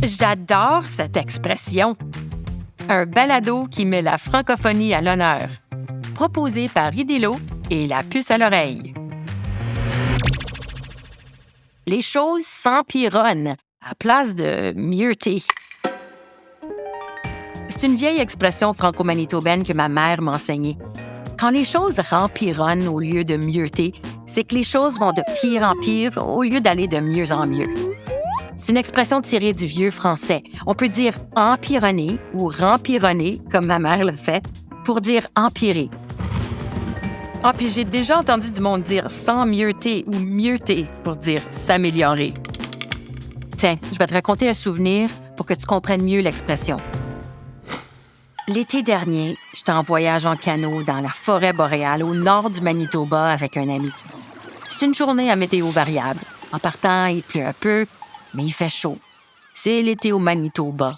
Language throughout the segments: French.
J'adore cette expression. Un balado qui met la francophonie à l'honneur. Proposé par Idélo et la puce à l'oreille. Les choses s'empironnent à place de mieuxter. C'est une vieille expression franco-manitobaine que ma mère m'a enseignée. Quand les choses rempironnent au lieu de mieuxter, c'est que les choses vont de pire en pire au lieu d'aller de mieux en mieux. C'est une expression tirée du vieux français. On peut dire empironner ou rempironner, comme ma mère le fait, pour dire empirer. Ah, puis j'ai déjà entendu du monde dire s'emmieutrer ou mieuxter pour dire s'améliorer. Tiens, je vais te raconter un souvenir pour que tu comprennes mieux l'expression. L'été dernier, j'étais en voyage en canot dans la forêt boréale au nord du Manitoba avec un ami. C'est une journée à météo variable. En partant, il pleut un peu, mais il fait chaud. C'est l'été au Manitoba.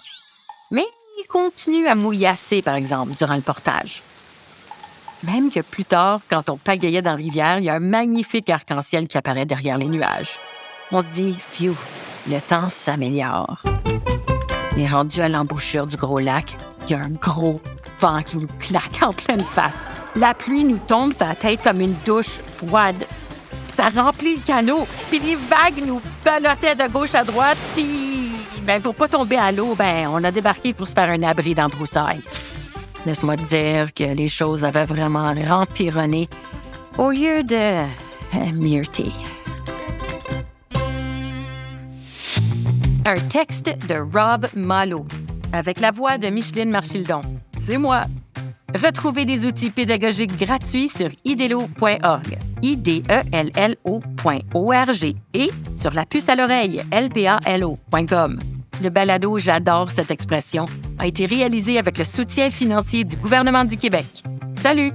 Mais il continue à mouillasser, par exemple, durant le portage. Même que plus tard, quand on pagayait dans la rivière, il y a un magnifique arc-en-ciel qui apparaît derrière les nuages. On se dit, « Phew, le temps s'améliore. » On est rendu à l'embouchure du gros lac. Il y a un gros vent qui nous claque en pleine face. La pluie nous tombe sur la tête comme une douche froide. Ça remplit le canot, puis les vagues nous ballottaient de gauche à droite, puis pour pas tomber à l'eau, on a débarqué pour se faire un abri dans la broussaille. Laisse-moi te dire que les choses avaient vraiment rempironné au lieu de mieuxter. Un texte de Rob Malo, avec la voix de Micheline Marchildon. C'est moi. Retrouvez des outils pédagogiques gratuits sur idelo.org, idello.org et sur la puce à l'oreille, lpalo.com. Le balado « J'adore cette expression » a été réalisé avec le soutien financier du gouvernement du Québec. Salut!